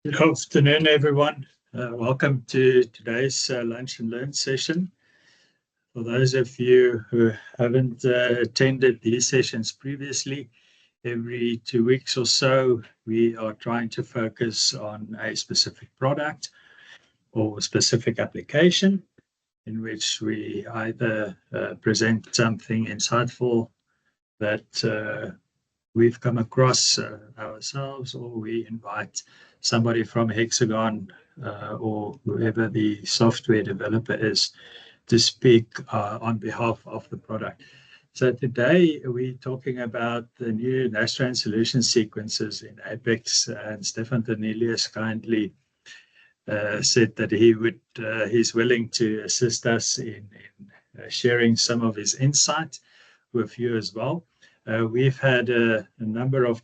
Good afternoon, everyone. Welcome to today's Lunch and Learn session. For those of you who haven't attended these sessions previously, every 2 weeks or so, we are trying to focus on a specific product or specific application in which we either present something insightful that we've come across ourselves, or we invite somebody from Hexagon or whoever the software developer is to speak on behalf of the product. So today we're talking about the new Nastran solution sequences in Apex, and Stefan Tynelius kindly said that he's willing to assist us in sharing some of his insight with you as well. We've had a number of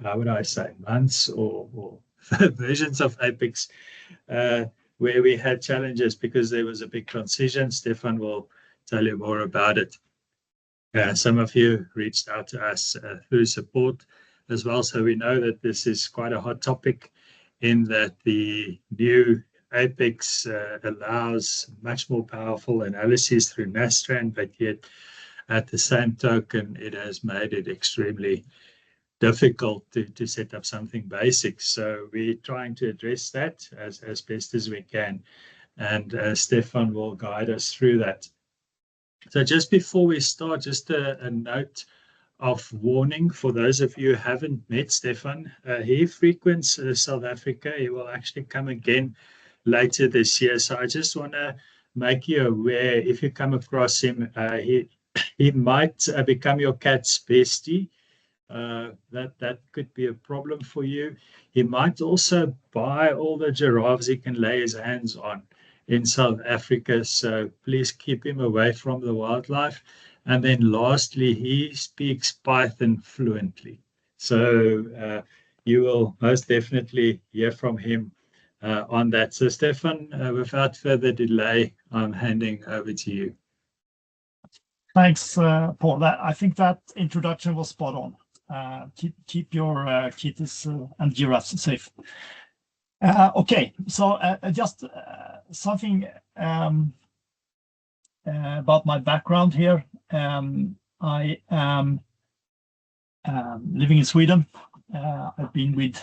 how would I say, months or versions of Apex where we had challenges because there was a big transition. Stefan will tell you more about it. Some of you reached out to us through support as well, so we know that this is quite a hot topic in that the new Apex allows much more powerful analysis through Nastran, but yet at the same token, it has made it extremely difficult to set up something basic. So we're trying to address that as best as we can. And Stefan will guide us through that. So just before we start, just a note of warning for those of you who haven't met Stefan. He frequents South Africa. He will actually come again later this year. So I just want to make you aware, if you come across him, he might become your cat's bestie. That could be a problem for you. He might also buy all the giraffes he can lay his hands on in South Africa. So please keep him away from the wildlife. And then lastly, he speaks Python fluently. So you will most definitely hear from him on that. So Stefan, without further delay, I'm handing over to you. Thanks, Paul. I think that introduction was spot on. Keep your kitties and giraffes safe. Okay, so just something about my background here. I am living in Sweden. I've been with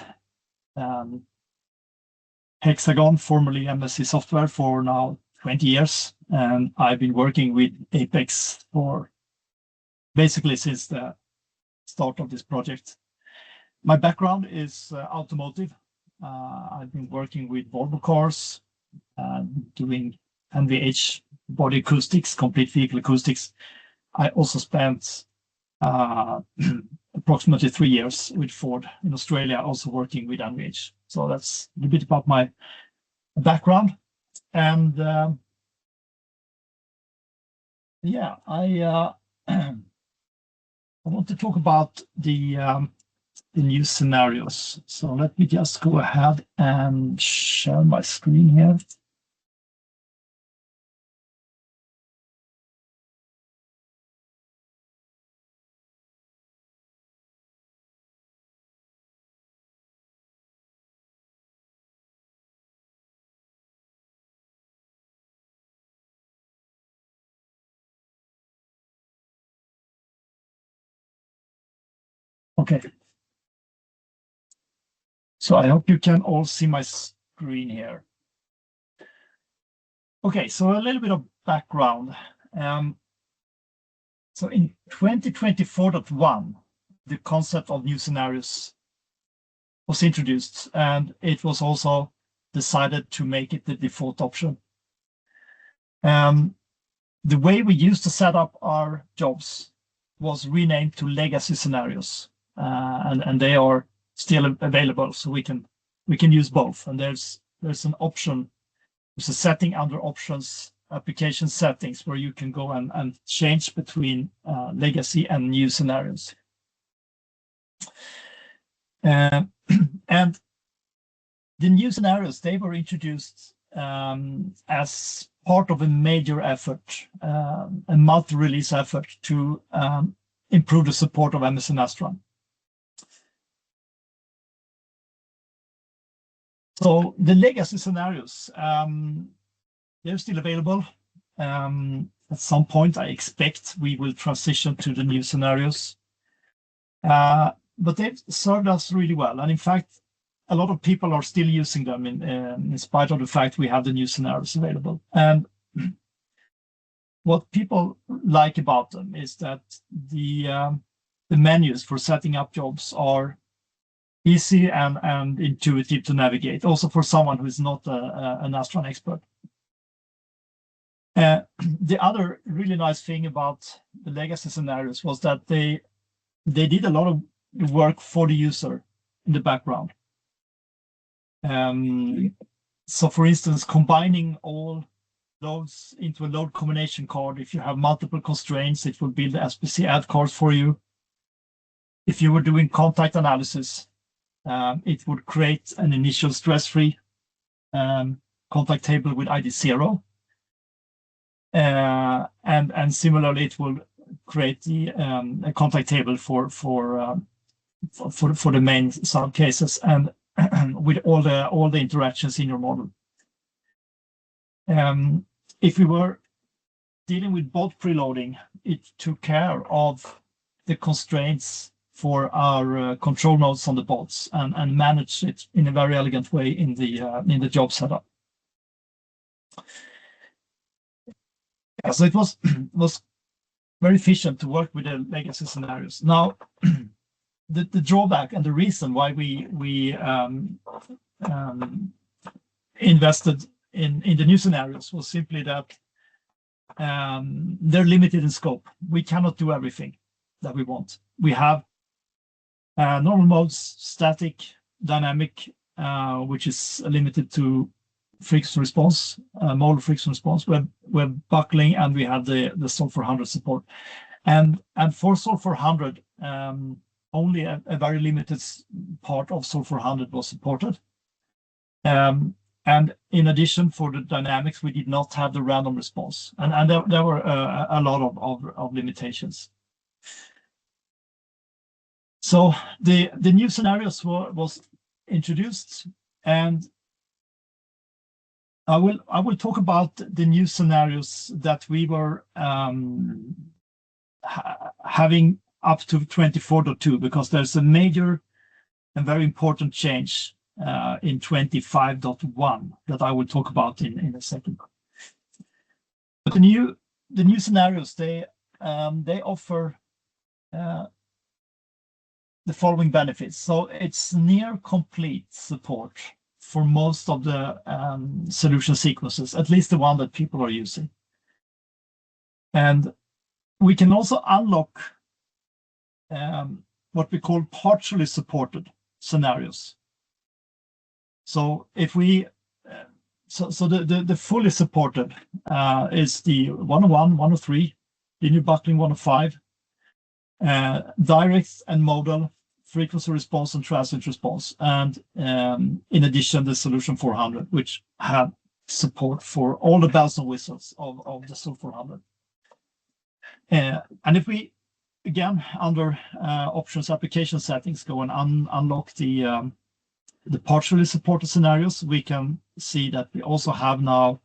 Hexagon, formerly MSC Software, for now 20 years. And I've been working with Apex for basically since the start of this project. My background is automotive. I've been working with Volvo cars, doing NVH body acoustics, complete vehicle acoustics. I also spent approximately 3 years with Ford in Australia, also working with NVH. So that's a bit about my background. And yeah, I want to talk about the new scenarios. So let me just go ahead and share my screen here. Okay. So I hope you can all see my screen here. Okay, so a little bit of background. So in 2024.1, the concept of new scenarios was introduced, and it was also decided to make it the default option. The way we used to set up our jobs was renamed to legacy scenarios, and they are still available, so we can use both. And there's an option, there's a setting under options, application settings, where you can go and change between legacy and new scenarios. And the new scenarios, they were introduced as part of a major effort, a multi-release effort to improve the support of MSC Nastran. So the legacy scenarios, they're still available. At some point, I expect we will transition to the new scenarios. But they've served us really well. And in fact, a lot of people are still using them in spite of the fact we have the new scenarios available. And what people like about them is that the menus for setting up jobs are easy and intuitive to navigate, also for someone who is not a Nastran expert. The other really nice thing about the legacy scenarios was that they did a lot of work for the user in the background. So for instance, combining all loads into a load combination card. If you have multiple constraints, it will build the SPC add cards for you. If you were doing contact analysis, it would create an initial stress-free contact table with ID 0. And similarly, it will create the a contact table for the main sub cases and with all the interactions in your model. If we were dealing with bot preloading, it took care of the constraints for our control nodes on the bots and managed it in a very elegant way in the job setup. Yeah, so it was very efficient to work with the legacy scenarios. Now, the drawback and the reason why we invested in the new scenarios was simply that they're limited in scope. We cannot do everything that we want. We have normal modes, static, dynamic, which is limited to friction response, modal friction response. We have buckling, and we have the SOL 400 support. And for SOL 400, only a very limited part of SOL 400 was supported. And in addition, for the dynamics, we did not have the random response, and there were a lot of limitations. So the new scenarios was introduced, and I will talk about the new scenarios that we were having up to 24.2, because there's a major and very important change in 25.1 that I will talk about in a second. But the new scenarios, they offer the following benefits. So it's near complete support for most of the solution sequences, at least the one that people are using. And we can also unlock what we call partially supported scenarios. So if we, the fully supported is the 101, 103, linear buckling 105, direct and modal frequency response and transient response, and in addition the solution 400, which have support for all the bells and whistles of the SOL 400. And if we again under options application settings go and unlock the partially supported scenarios, we can see that we also have now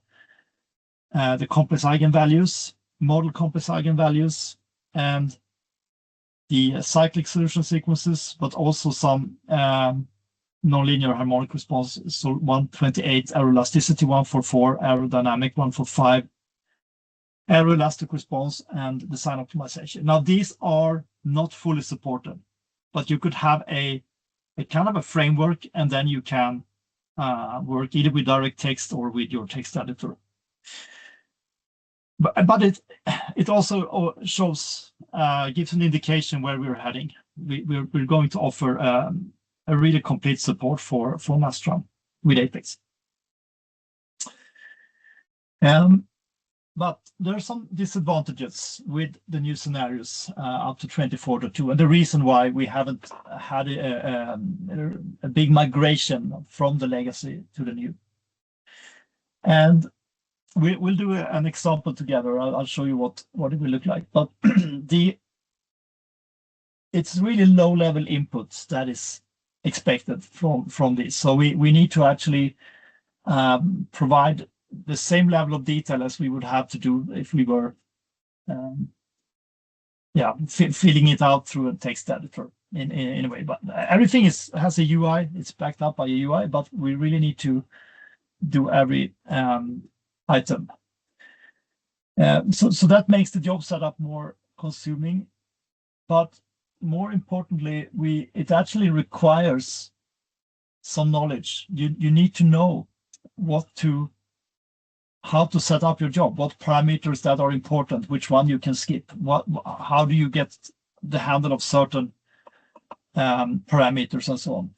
the complex eigenvalues, model complex eigenvalues, and the cyclic solution sequences, but also some nonlinear harmonic response. So 128 aeroelasticity, 144 aerodynamic, 145 aeroelastic response, and design optimization. Now these are not fully supported, but you could have a kind of a framework, and then you can work either with direct text or with your text editor. But it also shows, gives an indication where we're heading. We're going to offer a really complete support for Nastran with Apex. But there are some disadvantages with the new scenarios up to 24.2, and the reason why we haven't had a big migration from the legacy to the new. And we'll do an example together. I'll show you what it will look like. But it's really low-level inputs that is expected from this. So we need to actually provide the same level of detail as we would have to do if we were filling it out through a text editor in a way. But everything has a UI, it's backed up by a UI, but we really need to do every item. So that makes the job setup more consuming, but more importantly, it actually requires some knowledge. You need to know how to set up your job, what parameters that are important, which one you can skip, how do you get the handle of certain parameters and so on.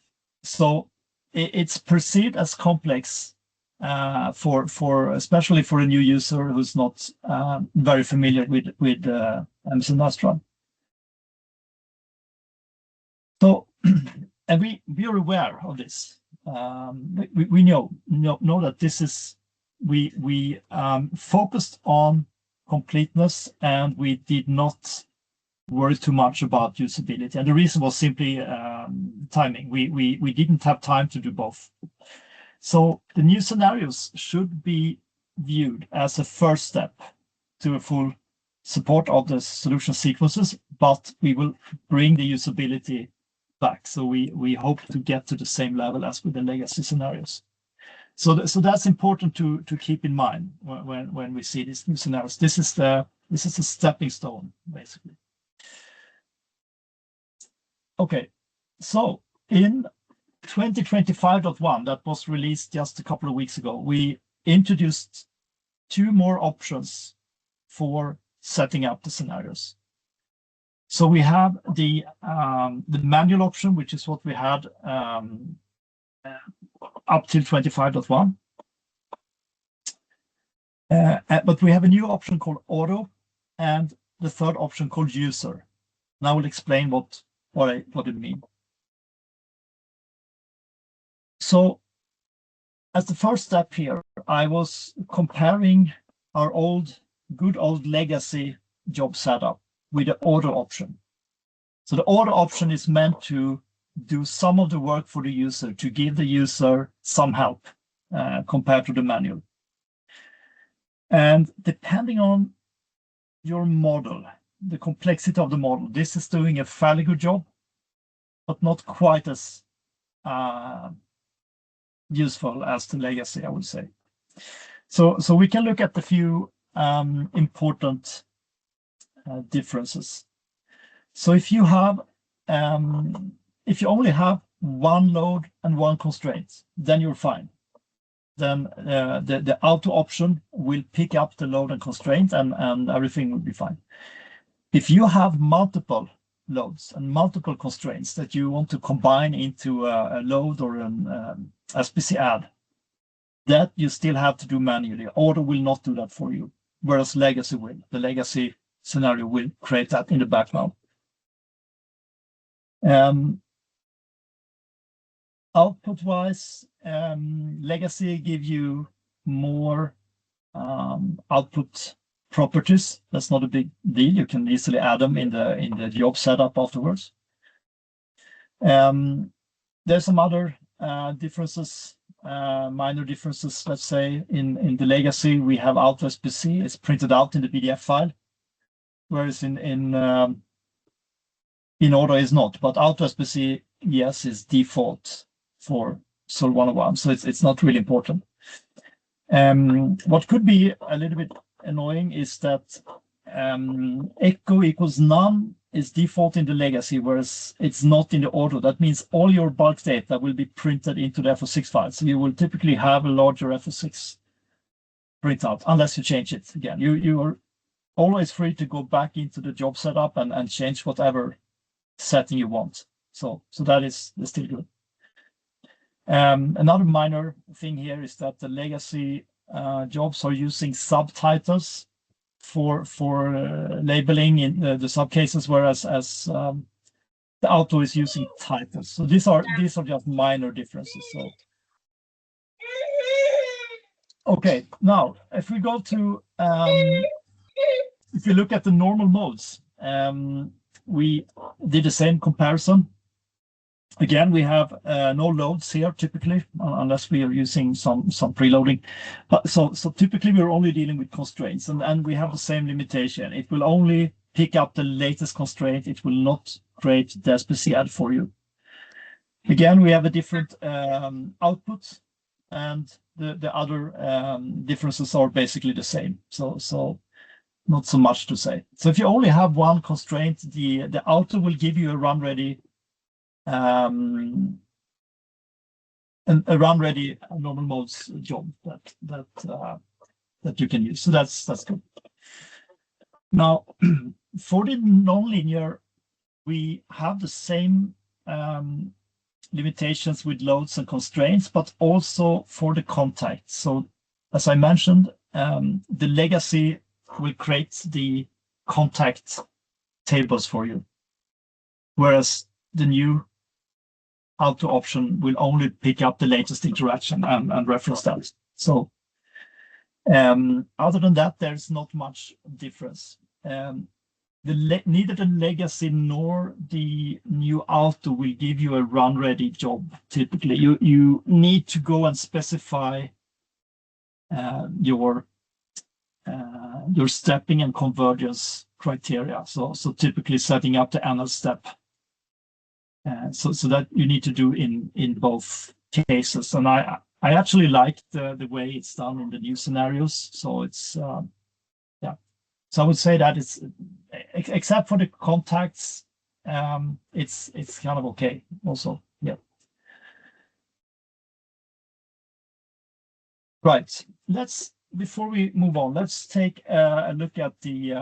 So it's perceived as complex especially for a new user who's not very familiar with MSC Nastran. So, and we are aware of this. We know that this is we focused on completeness, and we did not worry too much about usability. And the reason was simply timing. We didn't have time to do both. So the new scenarios should be viewed as a first step to a full support of the solution sequences, but we will bring the usability back. So we hope to get to the same level as with the legacy scenarios. So that's important to keep in mind when we see these new scenarios. This is a stepping stone, basically. Okay, so in 2025.1, that was released just a couple of weeks ago, we introduced 2 more options for setting up the scenarios. So we have the manual option, which is what we had up till 25.1. But we have a new option called auto, and the third option called user. And I will explain what it means. So as the first step here, I was comparing our good old legacy job setup with the auto option. So the auto option is meant to do some of the work for the user, to give the user some help compared to the manual. And depending on your model, the complexity of the model, this is doing a fairly good job, but not quite as useful as the legacy, I would say. So we can look at a few important differences. So if you only have one load and one constraint, then you're fine. Then the auto option will pick up the load and constraint, and everything will be fine. If you have multiple loads and multiple constraints that you want to combine into a load or an SPC add, that you still have to do manually. Auto will not do that for you, whereas legacy will. The legacy scenario will create that in the background. Output-wise, legacy give you more output properties. That's not a big deal. You can easily add them in the job setup afterwards. There's some other differences, minor differences. Let's say in the legacy we have auto SPC. It's printed out in the PDF file, whereas in auto is not. But auto SPC, yes, is default for SOL 101, so it's not really important. What could be a little bit annoying is that echo equals none is default in the legacy, whereas it's not in the auto. That means all your bulk data will be printed into the FO6 file. So you will typically have a larger FO6 printout unless you change it again. You are always free to go back into the job setup and change whatever setting you want. So that is still good. Another minor thing here is that the legacy jobs are using subtitles for labeling in the subcases, whereas the auto is using titles. So these are just minor differences. So okay, now if we go to if you look at the normal modes, we did the same comparison. Again, we have no loads here typically, unless we are using some preloading. But so typically we're only dealing with constraints, and we have the same limitation. It will only pick up the latest constraint. It will not create the SPC add for you. Again, we have a different output, and the other differences are basically the same. So not so much to say. So if you only have one constraint, the auto will give you a run ready a run ready normal modes job that you can use. So that's good. Now, for the nonlinear, we have the same limitations with loads and constraints, but also for the contact. So as I mentioned, the legacy will create the contact tables for you, whereas the new auto option will only pick up the latest interaction and reference that. So other than that, there's not much difference. Neither the legacy nor the new auto will give you a run ready job. Typically, you need to go and specify your stepping and convergence criteria. So typically setting up the NL step. So that you need to do in both cases. And I actually like the way it's done in the new scenarios. So it's yeah. So I would say that it's except for the contacts, it's kind of okay also. Yeah. Right. Before we move on, let's take a look at the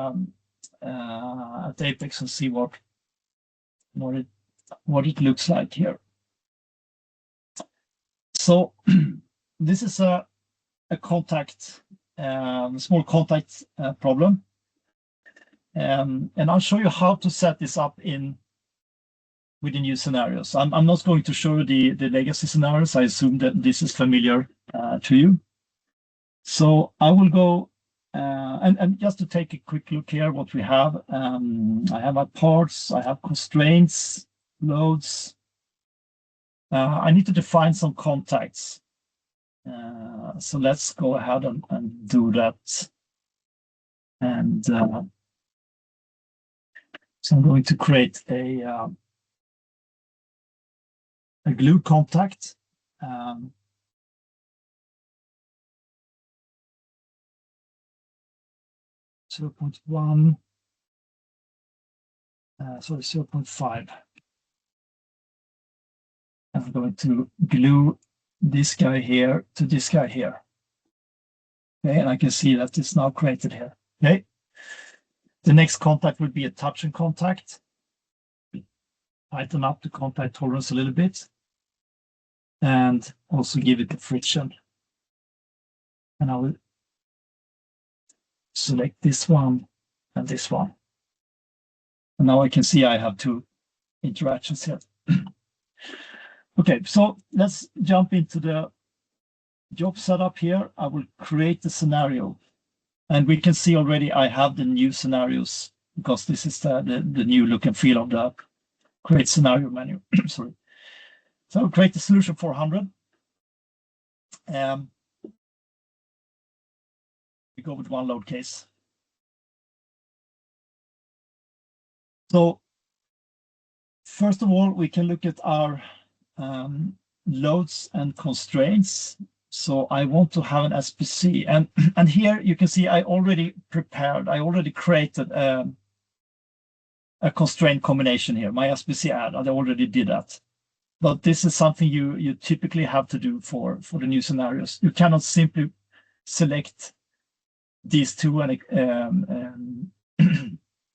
Apex and see what it looks like here. So this is a contact, small contact problem. And I'll show you how to set this up with the new scenarios. I'm not going to show you the legacy scenarios. I assume that this is familiar to you. So I will go and just to take a quick look here, what we have. I have my parts, I have constraints, loads. I need to define some contacts. So let's go ahead and do that. And so I'm going to create a glue contact. 0.1, sorry, 0.5. I'm going to glue this guy here to this guy here. Okay, and I can see that it's now created here. Okay. The next contact would be a touch and contact. Tighten up the contact tolerance a little bit. And also give it the friction. And I will select this one and this one. And now I can see I have two interactions here. Okay, so let's jump into the job setup here. I will create the scenario. And we can see already I have the new scenarios because this is the new look and feel of the create scenario menu. Sorry. So I'll create the solution 400. We go with one load case. So first of all, we can look at our loads and constraints. So I want to have an SPC, and here you can see I already created a constraint combination here. My SPC add, I already did that. But this is something you typically have to do for the new scenarios. You cannot simply select these two and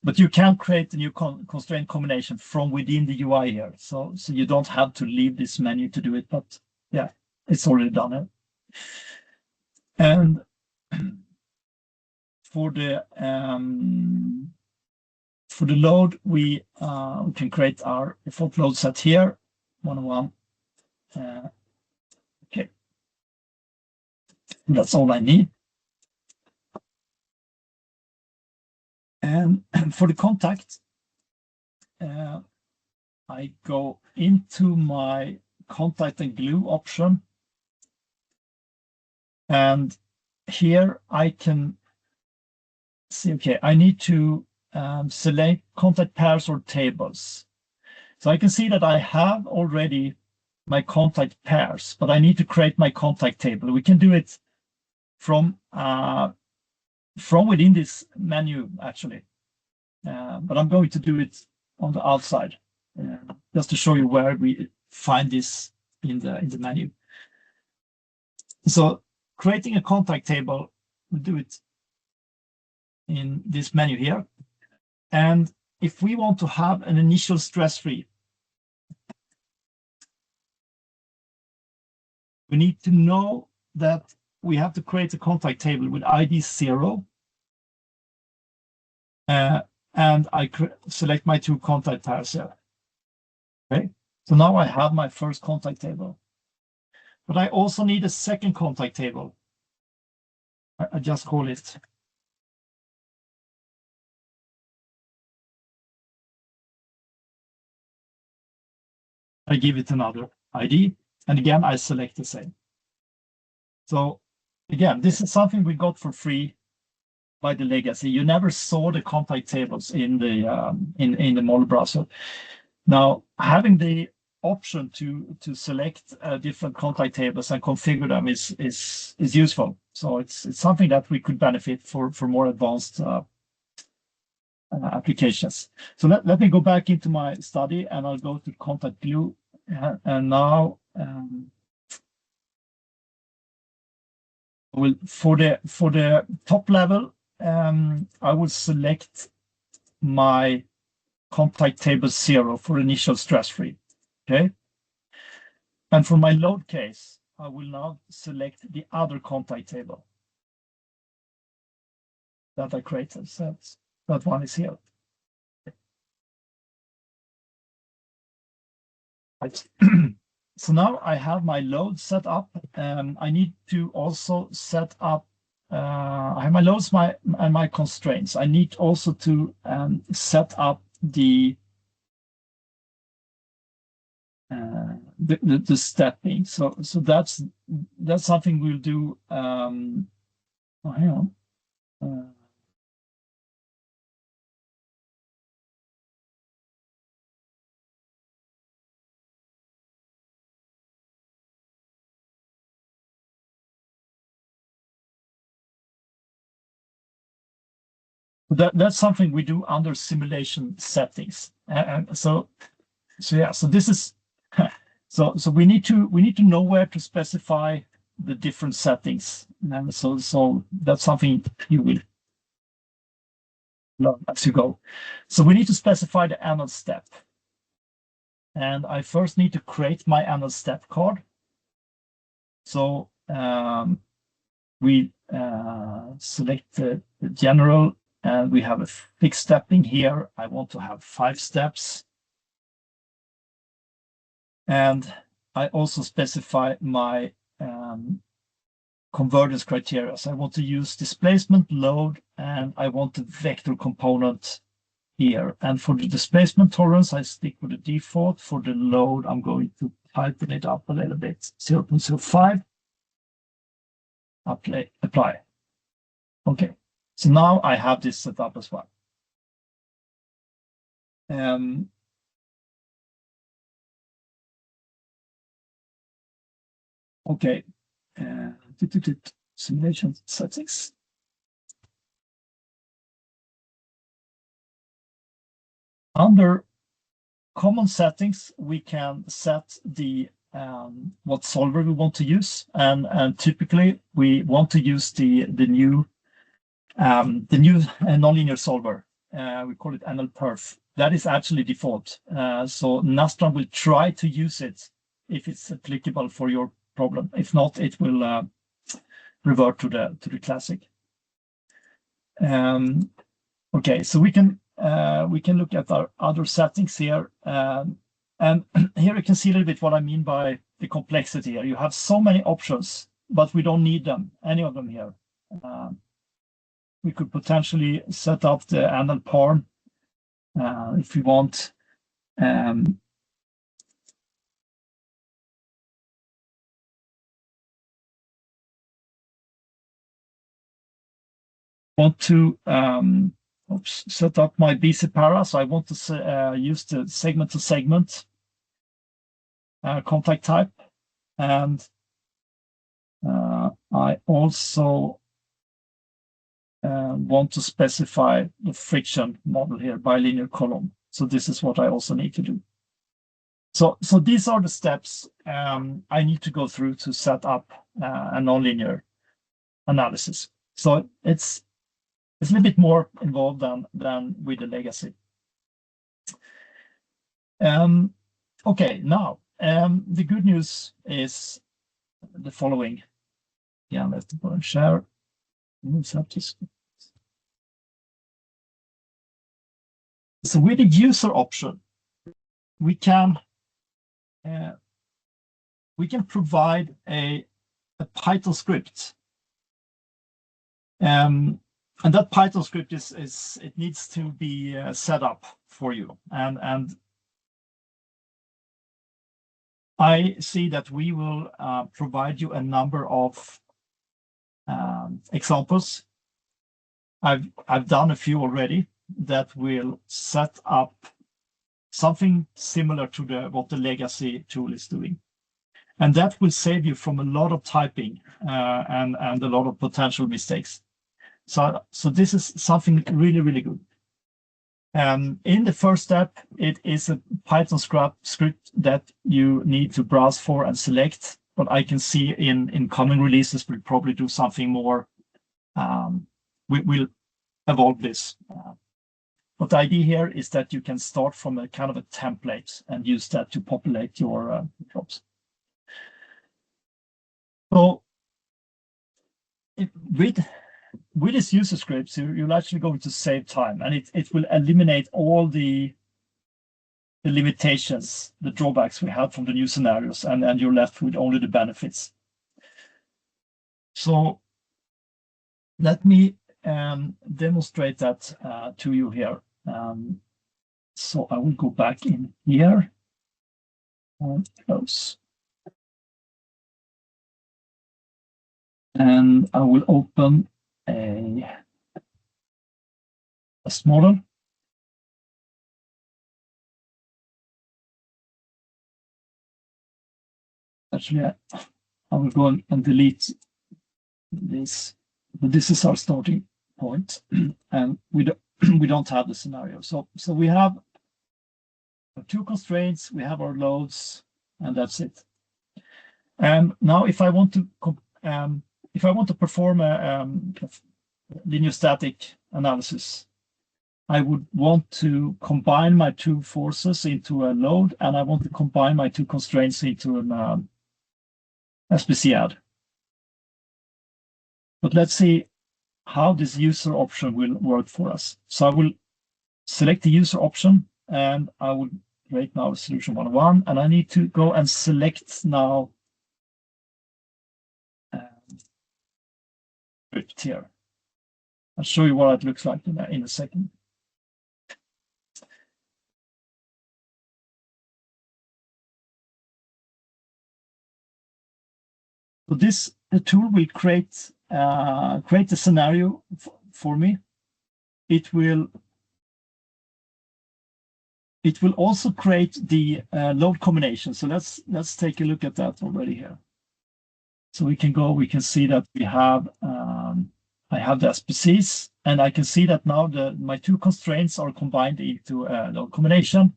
but you can create a new constraint combination from within the UI here. So you don't have to leave this menu to do it, but yeah, it's already done. And for the load, we can create our default load set here, 101. Okay, that's all I need. And for the contact, I I go into my contact and glue option. And here I can see, okay, I need to select contact pairs or tables. So I can see that I have already my contact pairs, but I need to create my contact table. We can do it from within this menu, actually. But I'm going to do it on the outside, just to show you where we find this in the menu. So creating a contact table, we do it in this menu here. And if we want to have an initial stress-free, we need to know that we have to create a contact table with ID 0. And I select my 2 contact pairs here. Okay, so now I have my first contact table. But I also need a second contact table. I just call it. I give it another ID, and again, I select the same. So again, this is something we got for free by the legacy. You never saw the contact tables in the model browser. Now, having the option to select different contact tables and configure them is useful. So it's something that we could benefit for more advanced applications. So let me go back into my study, and I'll go to contact glue, and now for the top level, I will select my contact table 0 for initial stress-free. Okay. And for my load case, I will now select the other contact table that I created. So that one is here. Right. So now I have my load set up. I need to also set up. I have my loads and my constraints. I need also to set up the stepping. So that's something we'll do. Hang on. That's something we do under simulation settings. So this is so we need to know where to specify the different settings. And so that's something you will learn as you go. So we need to specify the annual step. And I first need to create my annual step card. So we select the general, and we have a fixed stepping here. I want to have 5 steps. And I also specify my convergence criteria. So I want to use displacement, load, and I want the vector component here. And for the displacement tolerance, I stick with the default. For the load, I'm going to tighten it up a little bit, 0.05. Apply. Okay, so now I have this set up as well. Okay, simulation settings. Under common settings, we can set the what solver we want to use, and typically we want to use the new nonlinear solver. We call it NLPerf. That is actually default. So Nastran will try to use it if it's applicable for your problem. If not, it will revert to the classic. Okay, so we can look at our other settings here, and here you can see a little bit what I mean by the complexity here. You have so many options, but we don't need them, any of them here. We could potentially set up the annual PARM if we want. want to set up my BC para, so I want to use the segment-to-segment contact type, and I also want to specify the friction model here, bilinear column. So this is what I also need to do. So these are the steps I need to go through to set up a nonlinear analysis. So it's a little bit more involved than with the legacy. Okay, now the good news is the following. Yeah, let's go and share. So with the user option, we can provide a Python script, and that Python script it needs to be set up for you, and I see that we will provide you a number of examples. I've done a few already that will set up something similar to what the legacy tool is doing, and that will save you from a lot of typing and a lot of potential mistakes. So this is something really good. In the first step, it is a Python script that you need to browse for and select, but I can see in coming releases we'll probably do something more. We'll evolve this. But the idea here is that you can start from a kind of a template and use that to populate your jobs. So with this user scripts, you're actually going to save time, and it will eliminate all the limitations, the drawbacks we had from the new scenarios, and you're left with only the benefits. So let me demonstrate that to you here. So I will go back in here and close. And I will open a model. Actually, I will go and delete this. But this is our starting point, and we don't have the scenario. So we have two constraints. We have our loads, and that's it. And now, if I want to perform a linear static analysis, I would want to combine my two forces into a load, and I want to combine my two constraints into an SPC add. But let's see how this user option will work for us. So I will select the user option, and I will create now solution 101, and I need to go and select now script here. I'll show you what it looks like in a second. So the tool will create a scenario for me. It will also create the load combination. So let's take a look at that already here. So we can see that we have I have the SPCs, and I can see that now my two constraints are combined into a load combination.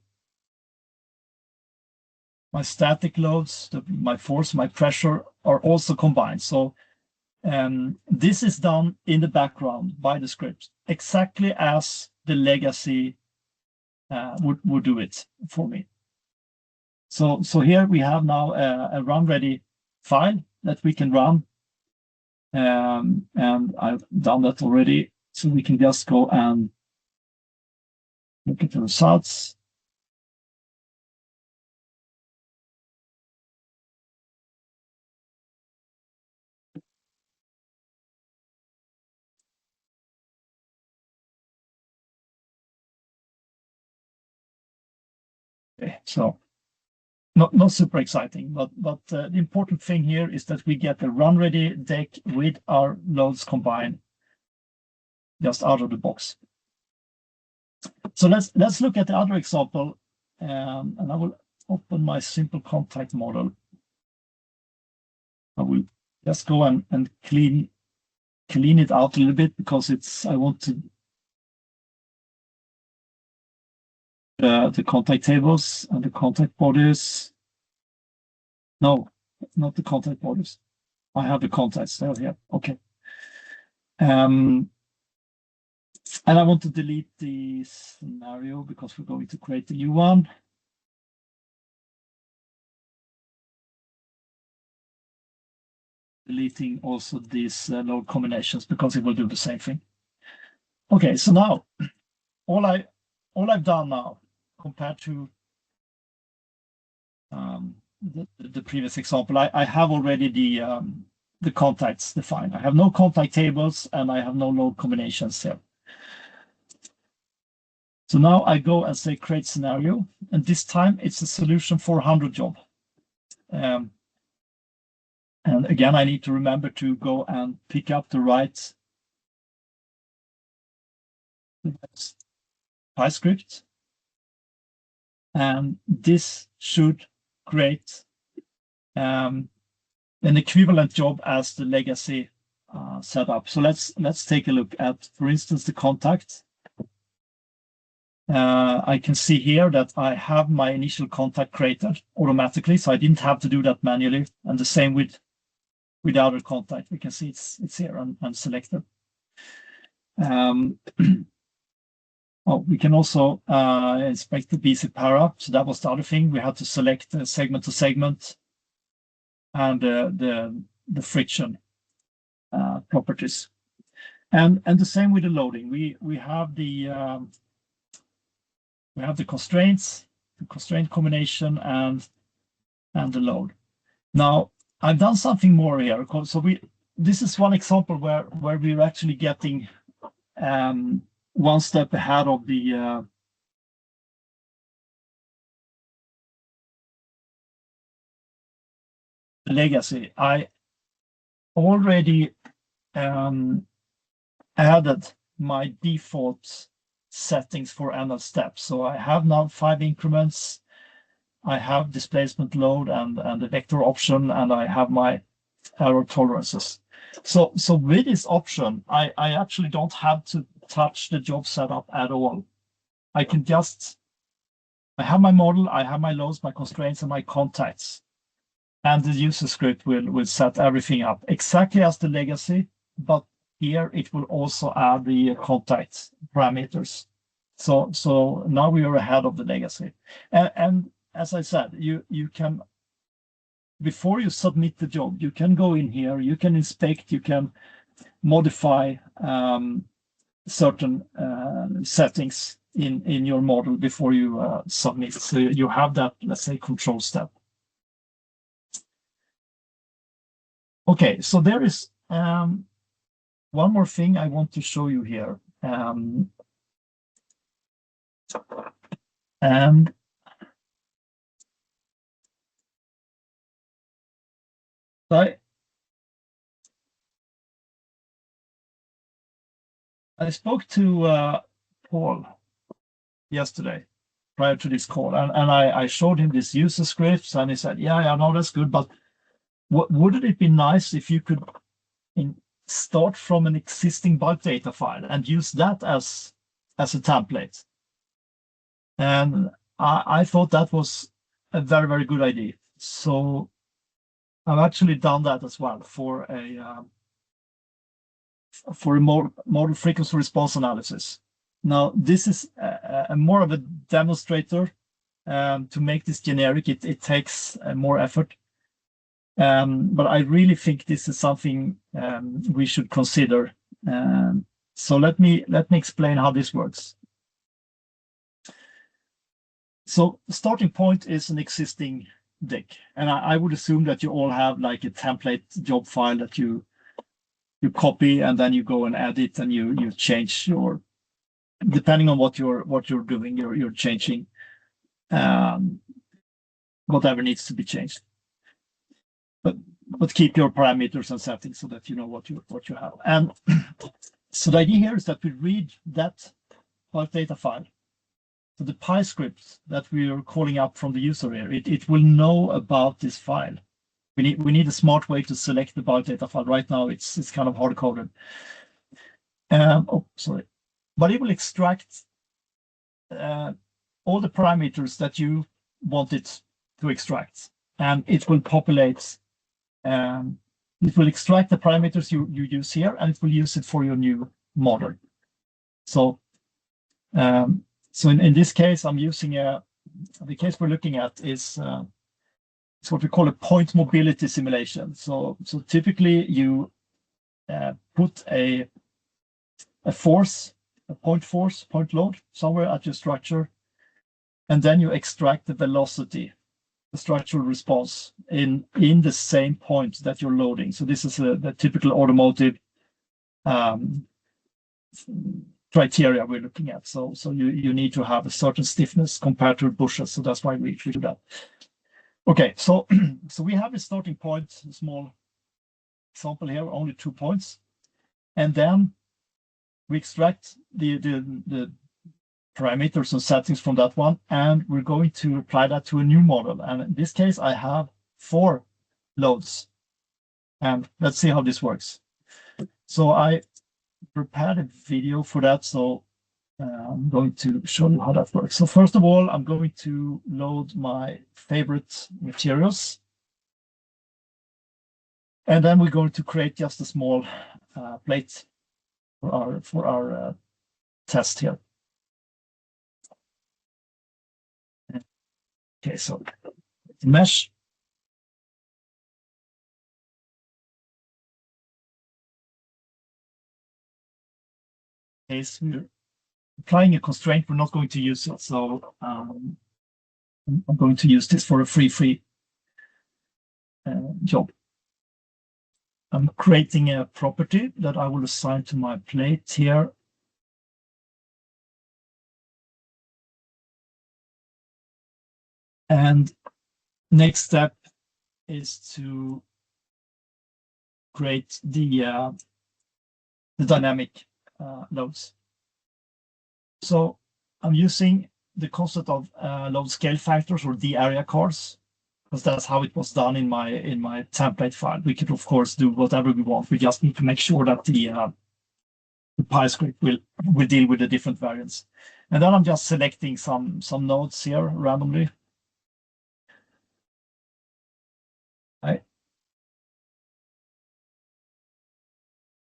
My static loads, my force, my pressure are also combined. So this is done in the background by the script, exactly as the legacy would do it for me. So here we have now a run ready file that we can run, and I've done that already. So we can just go and look at the results. Okay, so not super exciting, but the important thing here is that we get a run ready deck with our loads combined. just out of the box. So let's look at the other example, and I will open my simple contact model. I will just go and clean it out a little bit, because I want to the contact tables and the contact bodies. No, not the contact bodies. I have the contacts there here. Okay. And I want to delete the scenario because we're going to create a new one. Deleting also these load combinations because it will do the same thing. Okay, so now all I've done now compared to the previous example, I have already the contacts defined. I have no contact tables and I have no load combinations here. So now I go and say create scenario, and this time it's a solution 400 job. And again, I need to remember to go and pick up the right script, and this should create an equivalent job as the legacy setup. So let's take a look at, for instance, the contact. I can see here that I have my initial contact created automatically, so I didn't have to do that manually. And the same with the other contact. We can see it's here and selected. We can also inspect the BC para. So that was the other thing. We had to select segment to segment and the friction properties. And the same with the loading. We have the constraints, the constraint combination, and the load. Now I've done something more here. So this is one example where we're actually getting one step ahead of the legacy. I already added my default settings for ML steps. So I have now 5 increments. I have displacement load and the vector option, and I have my error tolerances. So with this option, I actually don't have to touch the job setup at all. I have my model, I have my loads, my constraints, and my contacts. And the user script will set everything up exactly as the legacy, but here it will also add the contact parameters. So now we are ahead of the legacy. And as I said, you can, before you submit the job, you can go in here, you can inspect, you can modify certain settings in your model before you submit. So you have that, let's say, control step. Okay, so there is one more thing I want to show you here. And I spoke to Paul yesterday prior to this call, and I showed him this user scripts, and he said, yeah, no, that's good, but wouldn't it be nice if you could start from an existing bulk data file and use that as a template? And I thought that was a very, very good idea. So I've actually done that as well for a model frequency response analysis. Now, this is a more of a demonstrator. To make this generic, it takes more effort. But I really think this is something we should consider. So let me explain how this works. So starting point is an existing deck, and I would assume that you all have like a template job file that you copy, and then you go and edit, and you change your, depending on what you're doing, you're changing whatever needs to be changed. But keep your parameters and settings so that you know what you have. And So the idea here is that we read that bulk data file. So the Py script that we are calling up from the user here, it will know about this file. We need a smart way to select the bulk data file. Right now, it's kind of hard coded. But it will extract all the parameters that you want it to extract, and it will populate. It will extract the parameters you use here, and it will use it for your new model. So, in this case, I'm using the case we're looking at is it's what we call a point mobility simulation. So typically you put a point load somewhere at your structure, and then you extract the velocity, the structural response in the same point that you're loading. So this is the typical automotive criteria we're looking at. So you need to have a certain stiffness compared to bushes. So that's why we do that. Okay, so we have a starting point, a small example here, only 2 points, and then we extract the parameters and settings from that one, and we're going to apply that to a new model. And in this case, I have 4 loads, and let's see how this works. So I prepared a video for that, so I'm going to show you how that works. So first of all, I'm going to load my favorite materials, and then we're going to create just a small plate for our test here. Okay, so mesh. Okay, so we're applying a constraint. We're not going to use it, so I'm going to use this for a free job. I'm creating a property that I will assign to my plate here. And next step is to create the dynamic loads. So I'm using the concept of load scale factors, or the area cards, because that's how it was done in my template file. We could of course do whatever we want. We just need to make sure that the Py script will deal with the different variants. And then I'm just selecting some nodes here randomly.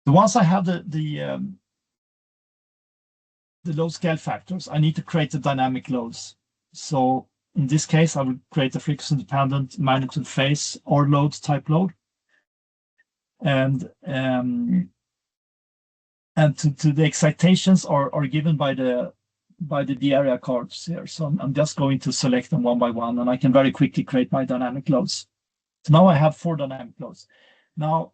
So once I have the load scale factors, I need to create the dynamic loads. So in this case, I will create a frequency-dependent magnitude phase or load type load, and to the excitations are given by the area cards here. So I'm just going to select them one by one, and I can very quickly create my dynamic loads. So now I have 4 dynamic loads. Now,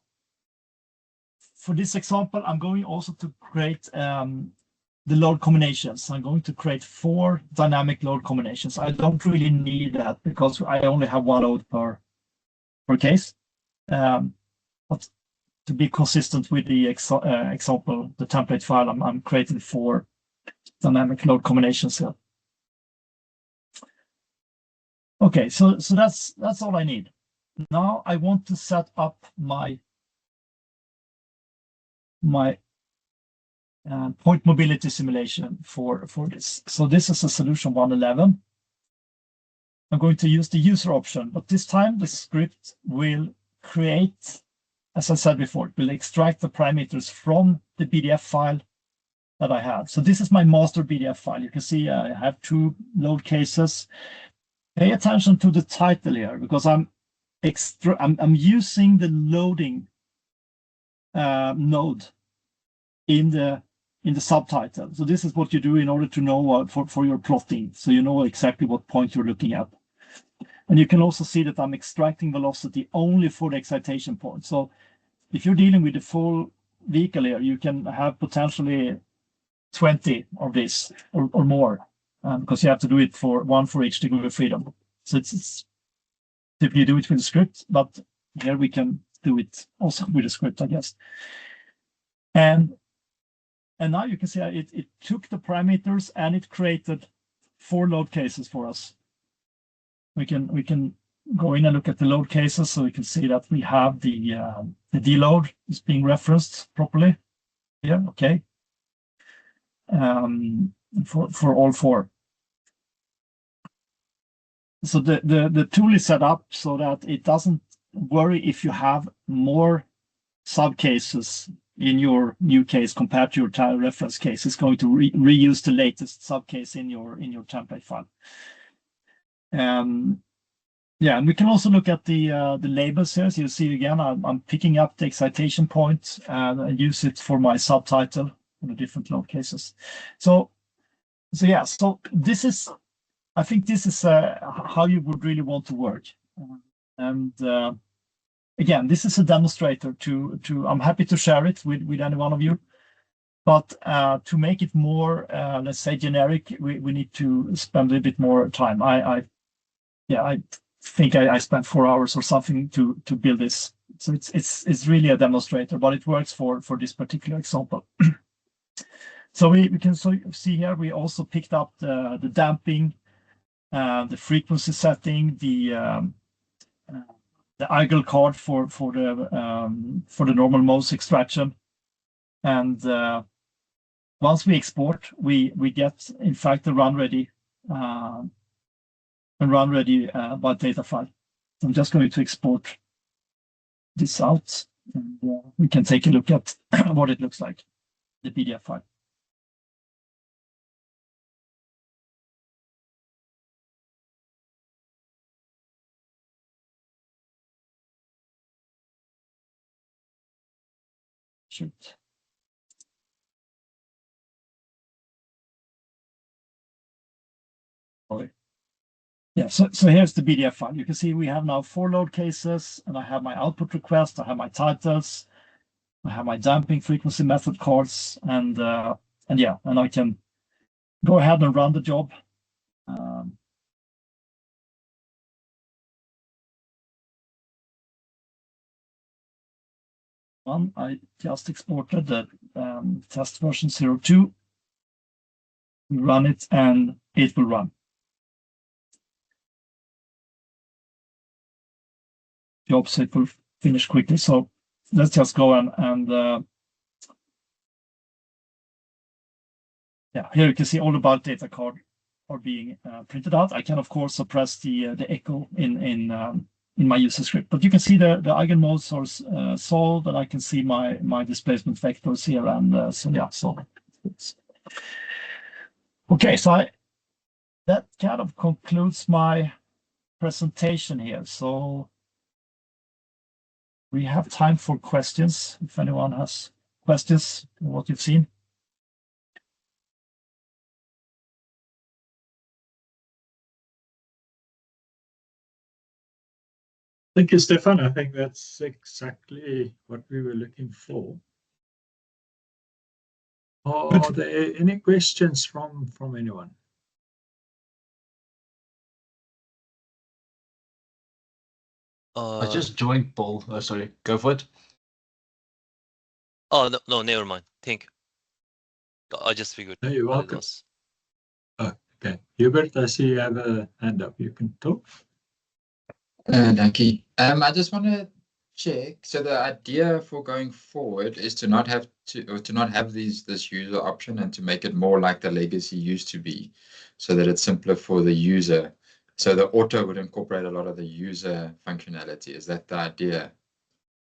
for this example, I'm going also to create the load combinations. I'm going to create 4 dynamic load combinations. I don't really need that because I only have 1 load per case. But to be consistent with the example, the template file, I'm creating 4 dynamic load combinations here. Okay, so that's all I need. Now I want to set up my point mobility simulation for this. So this is a solution 111. I'm going to use the user option, but this time the script will create, as I said before, it will extract the parameters from the BDF file that I have. So this is my master BDF file. You can see I have 2 load cases. Pay attention to the title here, because I'm using the loading node in the subtitle. So this is what you do in order to know for your plotting, so you know exactly what point you're looking at. And you can also see that I'm extracting velocity only for the excitation point. So if you're dealing with the full vehicle here, you can have potentially 20 of this or more, because you have to do it for 1 for each degree of freedom. So it's typically do it with the script, but here we can do it also with the script, I guess. And And now you can see it took the parameters and it created 4 load cases for us. We can go in and look at the load cases, so we can see that we have the deload is being referenced properly here. Okay, for all 4. So the tool is set up so that it doesn't worry if you have more subcases in your new case compared to your tile reference case. It's going to reuse the latest subcase in your template file. Yeah, and we can also look at the labels here. So you see again, I'm picking up the excitation point and I use it for my subtitle for the different load cases. So yeah, so this is, I think this is how you would really want to work. And again, this is a demonstrator to I'm happy to share it with any one of you. But to make it more, let's say, generic, we need to spend a little bit more time. I think I spent 4 hours or something to build this. So it's really a demonstrator, but it works for this particular example. So we can see here, we also picked up the damping, the frequency setting, the angle card for the normal mouse extraction, and once we export, we get in fact the run ready by data file. I'm just going to export this out, and we can take a look at what it looks like, the PDF file. Shoot. Sorry. Yeah, so here's the PDF file. You can see we have now 4 load cases, and I have my output request, I have my titles, I have my damping frequency method cards, and yeah, and I can go ahead and run the job. I just exported the test version 02. We run it and it will run. Job set will finish quickly. So let's just go and yeah, here you can see all the bulk data card are being printed out. I can of course suppress the echo in my user script, but you can see the eigenmodes are solved, and I can see my displacement vectors here, and so yeah, so okay, so that kind of concludes my presentation here. So we have time for questions if anyone has questions on what you've seen. Thank you, Stefan. I think that's exactly what we were looking for. Are there any questions from anyone? I just joined, Paul. Oh, sorry, go for it. Oh, no, never mind. Thank you. I just figured. No, you're welcome. Oh, okay. Hubert, I see you have a hand up. You can talk. Thank you. I just want to check. So the idea for going forward is to not have this user option, and to make it more like the legacy used to be, so that it's simpler for the user. So the auto would incorporate a lot of the user functionality. Is that the idea?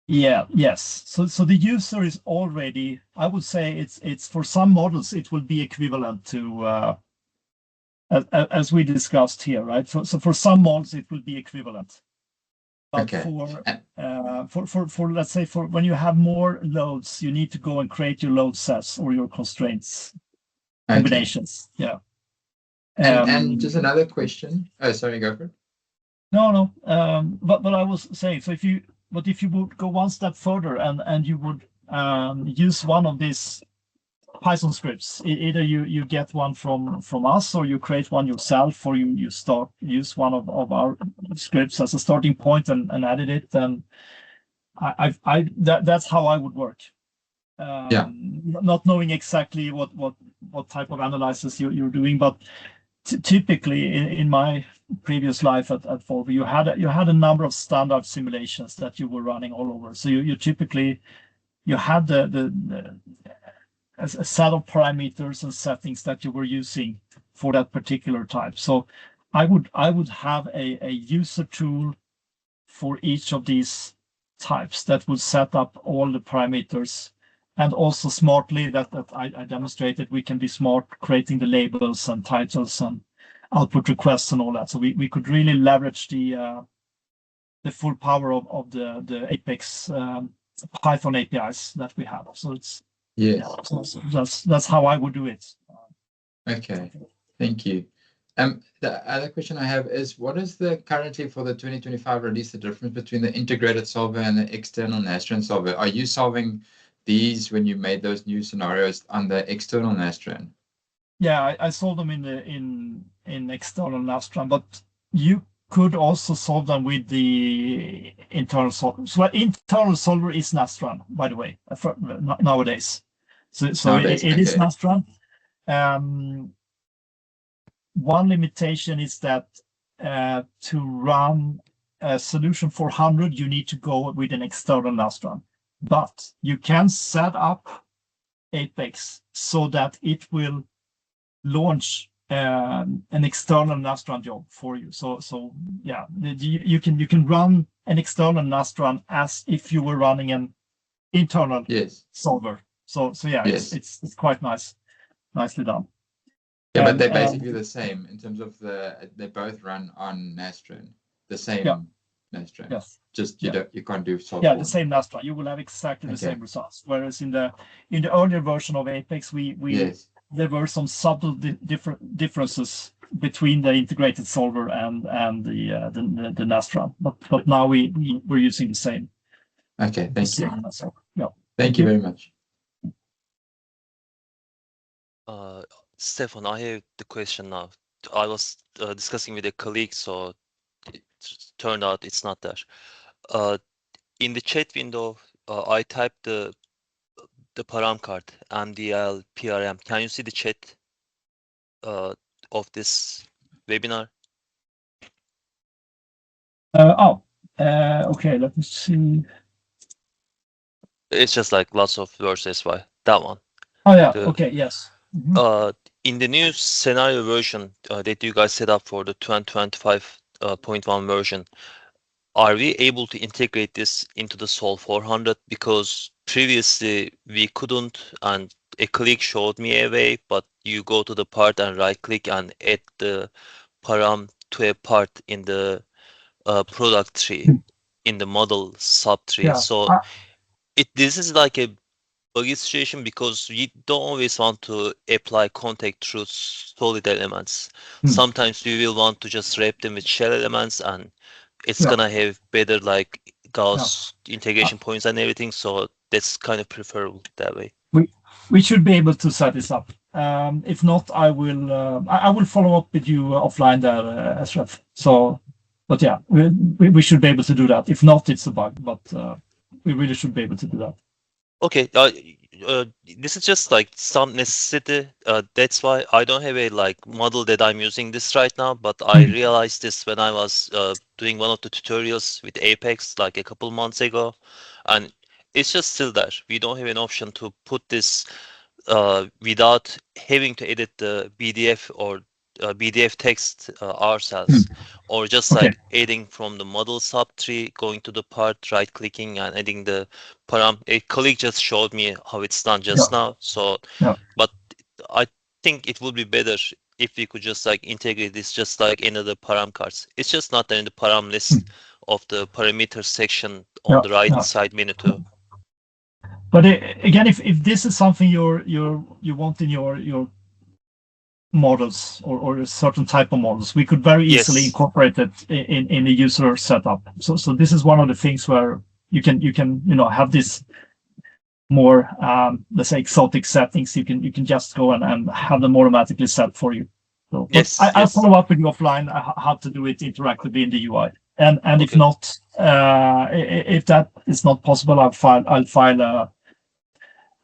Yeah. Yes. So the user is already. I would say it's for some models it will be equivalent to as we discussed here, right? So for some models it will be equivalent. But okay. For let's say for when you have more loads, you need to go and create your load sets or your constraints combinations. Yeah. And just another question. Oh, sorry, go for it. No. But I was saying, so if you would go one step further and you would use one of these Python scripts, either you get one from us, or you create one yourself, or you use one of our scripts as a starting point and edit it, then that's how I would work. not knowing exactly what type of analysis you're doing, but typically in my previous life at Volvo, you had a number of standard simulations that you were running all over. So you typically had a set of parameters and settings that you were using for that particular type. So I would have a user tool for each of these types that would set up all the parameters, and also smartly that I demonstrated we can be smart creating the labels and titles and output requests and all that. So we could really leverage the full power of the Apex Python APIs that we have. So it's so that's how I would do it. Okay, thank you. The other question I have is, what is currently for the 2025 release, the difference between the integrated solver and the external Nastran solver? Are you solving these when you made those new scenarios on the external Nastran? Yeah, I solved them in external Nastran, but you could also solve them with the internal solver. So internal solver is Nastran, by the way, nowadays. So nowadays, it is Nastran. One limitation is that to run a solution 400, you need to go with an external Nastran. But you can set up Apex so that it will launch an external Nastran job for you. So yeah, you can run an external Nastran as if you were running an internal solver. So yeah, it's quite nicely done. Yeah, but they're basically the same in terms of they both run on Nastran, the same Nastran. Yes. Just you can't do solver. Yeah, the same Nastran. You will have exactly the same results. Whereas in the earlier version of Apex, there were some subtle differences between the integrated solver and the Nastran. But now we're using the same. Okay, thank you. Yeah. Thank you very much. Stefan, I have the question now. I was discussing with a colleague, so it turned out it's not there. In the chat window, I typed the param card, MDL, PRM. Can you see the chat of this webinar? Okay, let me see. It's just like lots of words, that's why. That one. Oh yeah, okay, yes. Mm-hmm. In the new scenario version that you guys set up for the 2025.1 version, are we able to integrate this into the Sol 400? Because previously we couldn't, and a click showed me a way, but you go to the part and right click and add the param to a part in the product tree, in the model subtree. Yeah. So this is like a buggy situation because you don't always want to apply contact through solid elements. Sometimes we will want to just wrap them with shell elements, and it's gonna have better like Gauss integration points and everything. So that's kind of preferable that way. We should be able to set this up. If not, I will follow up with you offline there, Ashraf. So, but yeah, we should be able to do that. If not, it's a bug, but we really should be able to do that. Okay, this is just like some necessity. That's why I don't have a like model that I'm using this right now, but I realized this when I was doing one of the tutorials with Apex like a couple months ago, and it's just still there. We don't have an option to put this without having to edit the BDF or BDF text ourselves, or just like adding from the model subtree, going to the part, right clicking and adding the param. A colleague just showed me how it's done just now. So, but I think it would be better if we could just like integrate this just like another param cards. It's just not there in the param list of the parameter section on the right side menu too. But again, if this is something you want in your models or a certain type of models, we could very easily incorporate it in a user setup. So this is one of the things where you can have this more let's say exotic settings. You can just go and have them automatically set for you. So I'll follow up with you offline how to do it interactively in the UI. And if not, if that is not possible, I'll file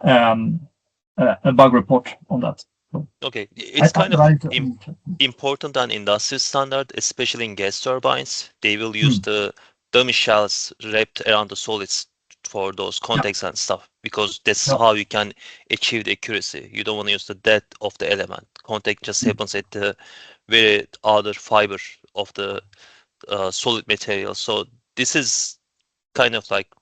a bug report on that. Okay, it's kind of Right. important than industry standard, especially in gas turbines. They will use the dummy shells wrapped around the solids for those contacts and stuff, because that's how you can achieve the accuracy. You don't want to use the depth of the element. Contact just happens at the very outer fiber of the solid material. So this is kind of like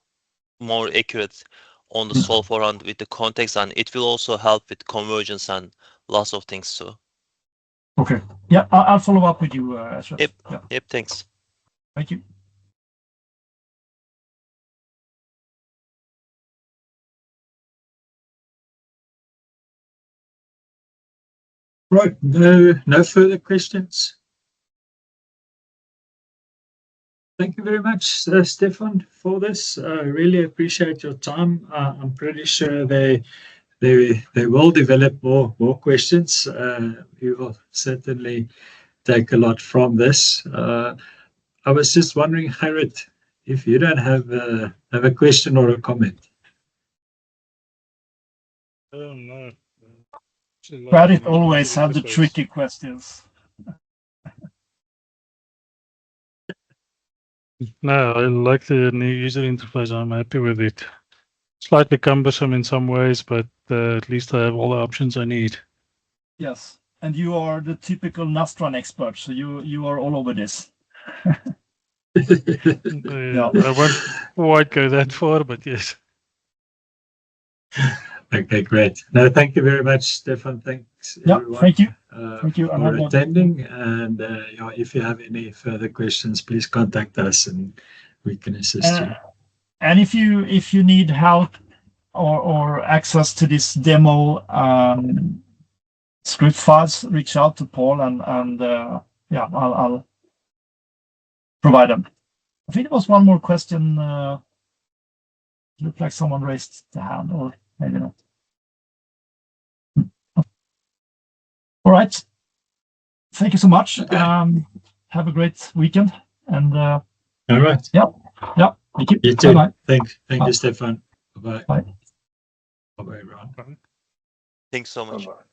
more accurate on the sulfur and with the contacts, and it will also help with convergence and lots of things too. Okay. Yeah, I'll follow up with you, Ashraf. Yep. Yeah. Yep. Thanks. Thank you. Right. No further questions. Thank you very much, Stefan, for this. I really appreciate your time. I'm pretty sure they will develop more questions. We will certainly take a lot from this. I was just wondering, Gerrit, if you don't have a question or a comment. Oh no. Gerrit always have the tricky questions. No, I like the new user interface. I'm happy with it. Slightly cumbersome in some ways, but at least I have all the options I need. Yes, and you are the typical Nastran expert, so you are all over this. I won't quite go that far, but yes. Okay, great. No, thank you very much, Stefan. Thanks, everyone. Thank you. Thank you for attending. And if you have any further questions, please contact us and we can assist you. And if you need help or access to this demo script files, reach out to Paul and I'll provide them. I think there was one more question. Looked like someone raised the hand, or maybe not. All right. Thank you so much. Have a great weekend. And all right. Yeah. Thank you. You too. Bye-bye. Thank you, Stefan. Bye-bye. Bye. Bye-bye, everyone. Thanks so much. Bye-bye.